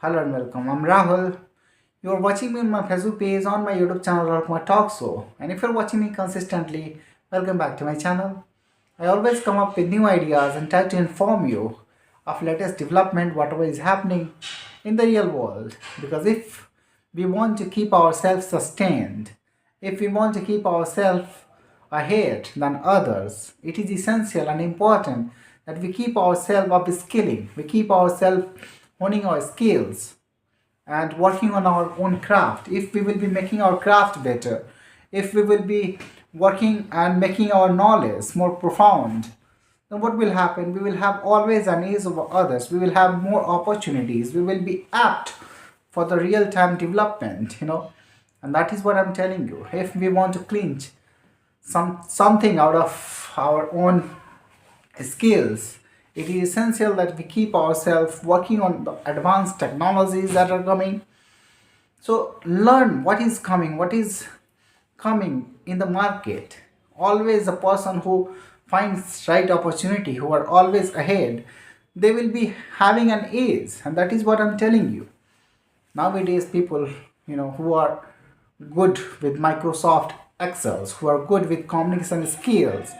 Hello and welcome. I'm Rahul. You are watching me on my Facebook page on my YouTube channel or my talk show. And if you're watching me consistently, welcome back to my channel. I always come up with new ideas and try to inform you of latest development, whatever is happening in the real world. Because if we want to keep ourselves sustained, if we want to keep ourselves ahead than others, it is essential and important that we keep ourselves upskilling, we keep ourselves honing our skills and working on our own craft. If we will be making our craft better, if we will be working and making our knowledge more profound, then what will happen? We will have always an edge over others. We will have more opportunities. We will be apt for the real time development. And that is what I'm telling you. If we want to clinch something out of our own skills, it is essential that we keep ourselves working on the advanced technologies that are coming. So learn what is coming in the market. Always the person who finds right opportunity, who are always ahead, they will be having an edge, and that is what I'm telling you. Nowadays people, who are good with Microsoft Excels, who are good with communication skills,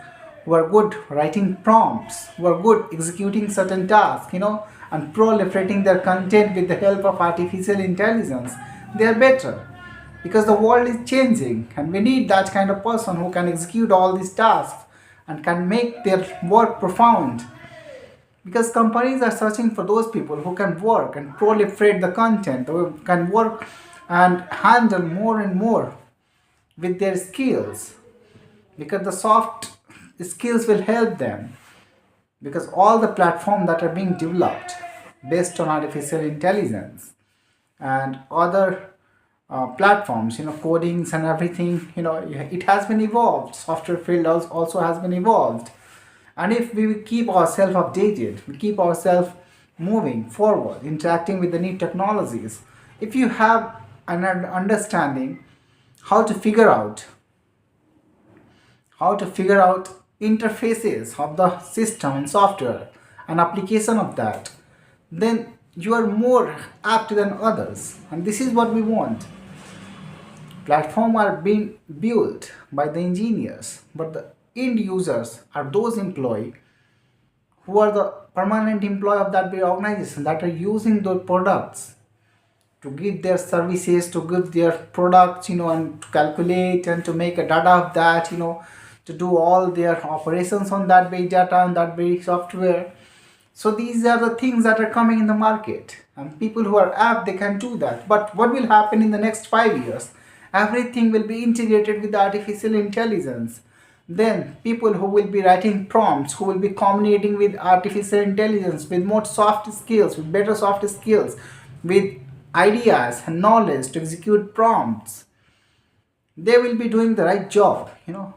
who are good writing prompts, who are good executing certain tasks, and proliferating their content with the help of artificial intelligence, they are better because the world is changing and we need that kind of person who can execute all these tasks and can make their work profound, because companies are searching for those people who can work and proliferate the content, who can work and handle more and more with their skills, because the soft skills will help them, because all the platforms that are being developed based on artificial intelligence and other platforms, codings and everything, it has been evolved. Software field also has been evolved. And if we keep ourselves updated, we keep ourselves moving forward, interacting with the new technologies, if you have an understanding how to figure out interfaces of the system and software and application of that, then you are more apt than others. And this is what we want. Platforms are being built by the engineers, but the end users are those employees who are the permanent employee of that big organization that are using those products to give their services, to give their products, and to calculate and to make a data of that, to do all their operations on that big data and that big software. So these are the things that are coming in the market, and people who are apt, they can do that. But what will happen in the next 5 years? Everything will be integrated with artificial intelligence. Then people who will be writing prompts, who will be communicating with artificial intelligence with more soft skills, with better soft skills, with ideas and knowledge to execute prompts, they will be doing the right job.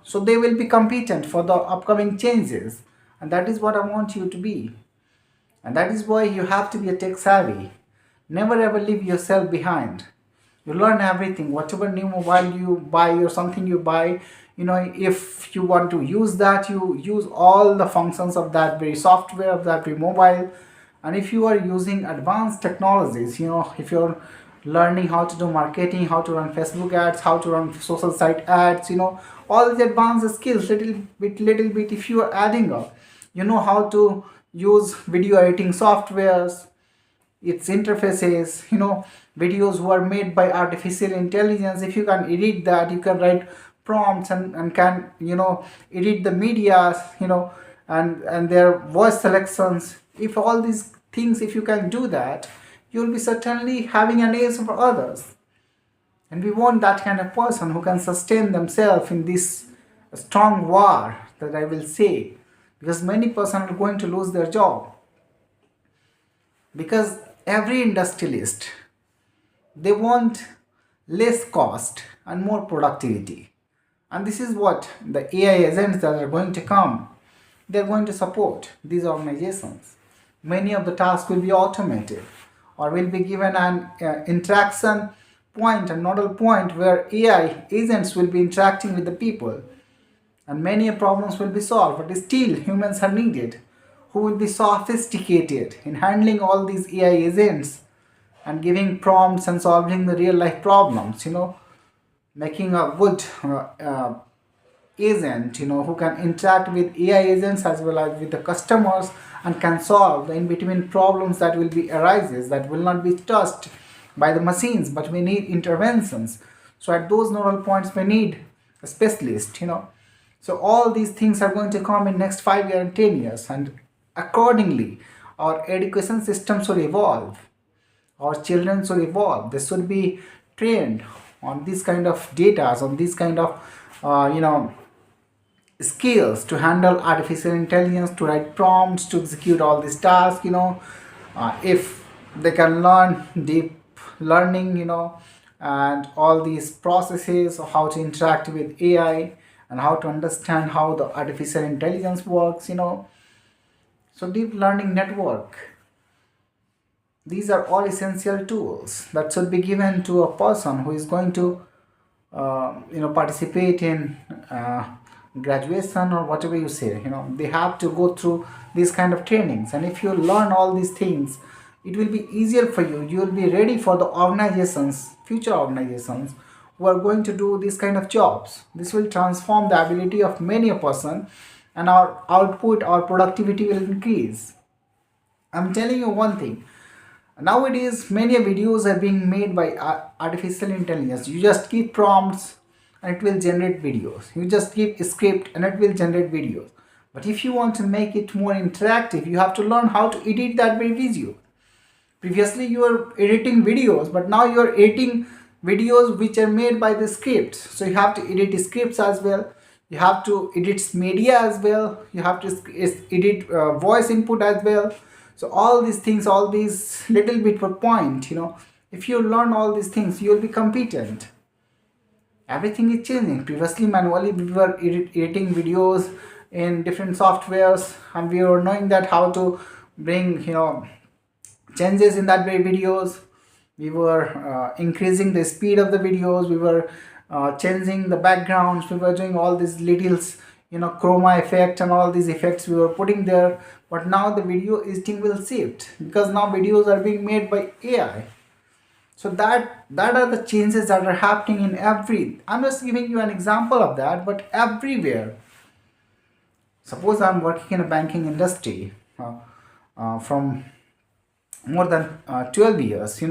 So they will be competent for the upcoming changes, and that is what I want you to be. And that is why you have to be a tech savvy. Never ever leave yourself behind. You learn everything. Whatever new mobile you buy or something you buy, if you want to use that, you use all the functions of that very software, of that very mobile. And if you are using advanced technologies, if you're learning how to do marketing, how to run Facebook ads, how to run social site ads, all these advanced skills, little bit, if you are adding up, how to use video editing softwares, its interfaces, videos who are made by artificial intelligence. If you can edit that, you can write prompts and can, edit the media, and their voice selections. If all these things, if you can do that, you'll be certainly having an edge over others. And we want that kind of person who can sustain themselves in this strong war, that I will say, because many persons are going to lose their job, because every industrialist, they want less cost and more productivity. And this is what the AI agents that are going to come, they're going to support these organizations. Many of the tasks will be automated or will be given an interaction point, a nodal point where AI agents will be interacting with the people, and many problems will be solved. But still humans are needed, who will be sophisticated in handling all these AI agents and giving prompts and solving the real life problems, making a good agent, who can interact with AI agents as well as with the customers, and can solve the in between problems that will be arises, that will not be touched by the machines, but we need interventions. So at those neural points we need a specialist, so all these things are going to come in next 5 years and 10 years, and accordingly our education system should evolve, our children should evolve, they should be trained on this kind of data, on this kind of skills to handle artificial intelligence, to write prompts, to execute all these tasks, if they can learn deep learning, and all these processes of how to interact with AI and how to understand how the artificial intelligence works, so deep learning network, these are all essential tools that should be given to a person who is going to participate in graduation or whatever you say. They have to go through these kind of trainings, and if you learn all these things, it will be easier for you. You will be ready for the organizations, future organizations who are going to do this kind of jobs. This will transform the ability of many a person, and our output, our productivity will increase. I'm telling you one thing. Nowadays, many videos are being made by artificial intelligence. You just give prompts and it will generate videos. You just give a script and it will generate videos. But if you want to make it more interactive, you have to learn how to edit that very video. Previously, you were editing videos, but now you are editing videos which are made by the scripts. So you have to edit scripts as well. You have to edit media as well. You have to edit voice input as well. So all these things, all these little bit per point, if you learn all these things, you will be competent. Everything is changing. Previously, manually, we were editing videos in different softwares, and we were knowing that how to bring, changes in that very videos. We were increasing the speed of the videos. We were changing the backgrounds. We were doing all these littles, chroma effect and all these effects we were putting there. But now the video editing will shift, because now videos are being made by AI. So that are the changes that are happening in every. I'm just giving you an example of that, but everywhere. Suppose I'm working in a banking industry from more than 12 years,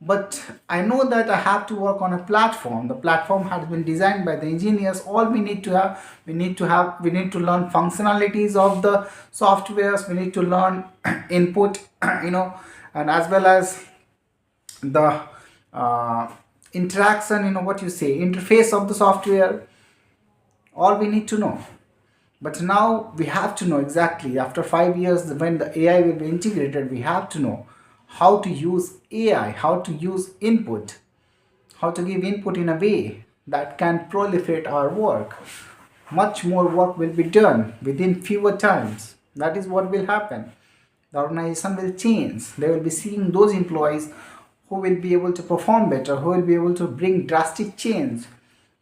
but I know that I have to work on a platform. The platform has been designed by the engineers. All we need to learn functionalities of the softwares. We need to learn input, and as well as the interaction, what you say, interface of the software. All we need to know. But now we have to know exactly, after 5 years when the AI will be integrated, we have to know how to use AI, how to use input, how to give input in a way that can proliferate our work. Much more work will be done within fewer times. That is what will happen. The organization will change. They will be seeing those employees who will be able to perform better, who will be able to bring drastic change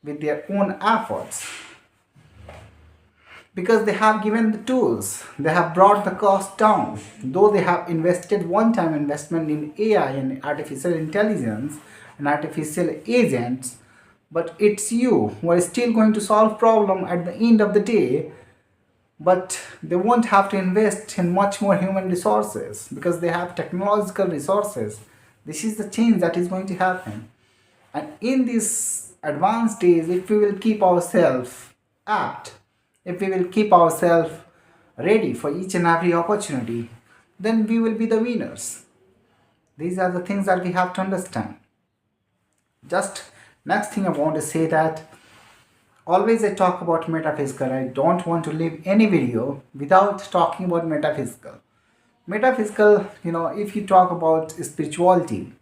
with their own efforts. Because they have given the tools, they have brought the cost down. Though they have invested one-time investment in AI and artificial intelligence and artificial agents, but it's you who are still going to solve problem at the end of the day. But they won't have to invest in much more human resources because they have technological resources. This is the change that is going to happen. And in this advanced days, if we will keep ourselves apt, if we will keep ourselves ready for each and every opportunity, then we will be the winners. These are the things that we have to understand. Just next thing I want to say that always I talk about metaphysical. I don't want to leave any video without talking about metaphysical. Metaphysical, if you talk about spirituality,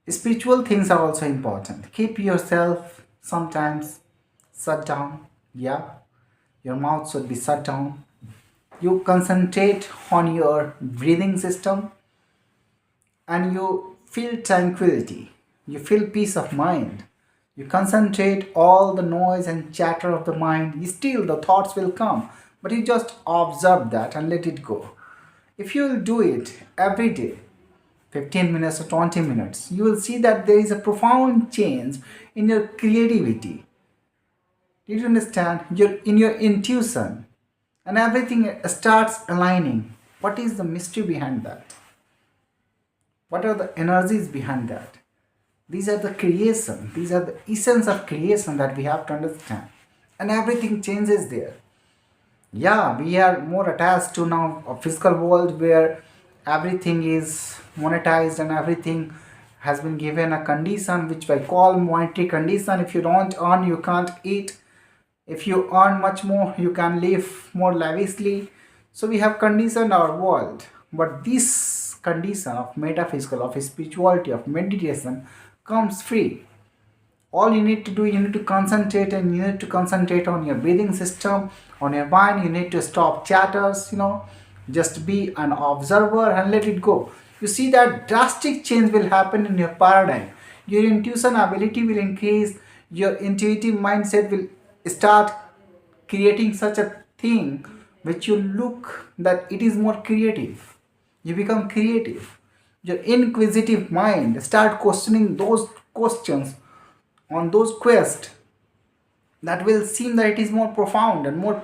spiritual things are also important. Keep yourself sometimes shut down. Yeah, your mouth should be shut down. You concentrate on your breathing system and you feel tranquility. You feel peace of mind. You concentrate all the noise and chatter of the mind. Still, the thoughts will come, but you just observe that and let it go. If you will do it every day, 15 minutes or 20 minutes, you will see that there is a profound change in your creativity. Did you understand? In your intuition, and everything starts aligning. What is the mystery behind that? What are the energies behind that? These are the creation. These are the essence of creation that we have to understand. And everything changes there. Yeah, we are more attached to now a physical world where everything is monetized and everything has been given a condition which I call monetary condition. If you don't earn, you can't eat. If you earn much more, you can live more lavishly. So we have conditioned our world. But this condition of metaphysical, of spirituality, of meditation comes free. All you need to do, you need to concentrate, and you need to concentrate on your breathing system, on your mind. You need to stop chatters, just be an observer and let it go. You see that drastic change will happen in your paradigm. Your intuition ability will increase, your intuitive mindset will start creating such a thing which you look that it is more creative. You become creative. Your inquisitive mind start questioning those questions on those quests that will seem that it is more profound and more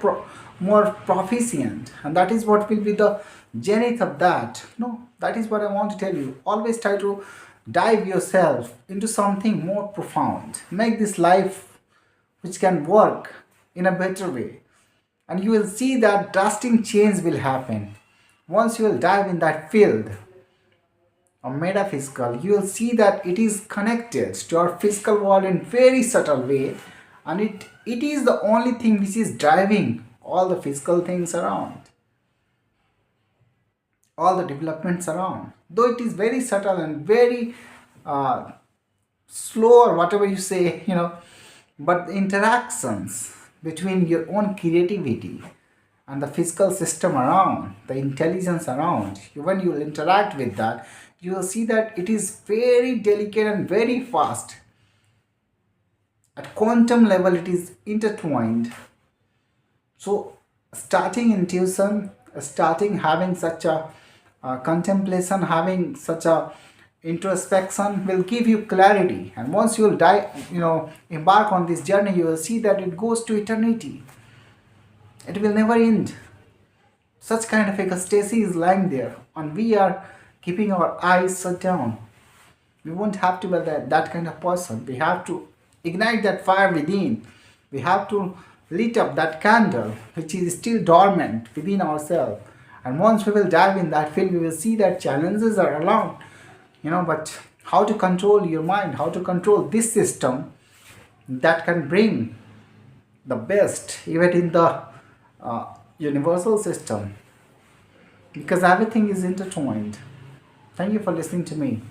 proficient, and that is what will be the zenith of that. No, that is what I want to tell you. Always try to dive yourself into something more profound. Make this life which can work in a better way, and you will see that drastic change will happen once you will dive in that field or metaphysical. You will see that it is connected to our physical world in very subtle way, and it is the only thing which is driving all the physical things around, all the developments around, though it is very subtle and very uh, slow or whatever you say, but the interactions between your own creativity and the physical system around, the intelligence around, when you will interact with that, you will see that it is very delicate and very fast. At quantum level, it is intertwined. So, starting intuition, starting having such a contemplation, having such a introspection will give you clarity. And once you will embark on this journey, you will see that it goes to eternity. It will never end. Such kind of ecstasy is lying there, and we are keeping our eyes shut down. We won't have to be that kind of person. We have to ignite that fire within. We have to lit up that candle which is still dormant within ourselves. And once we will dive in that field, we will see that challenges are around. But how to control your mind, how to control this system that can bring the best even in the universal system, because everything is intertwined. Thank you for listening to me.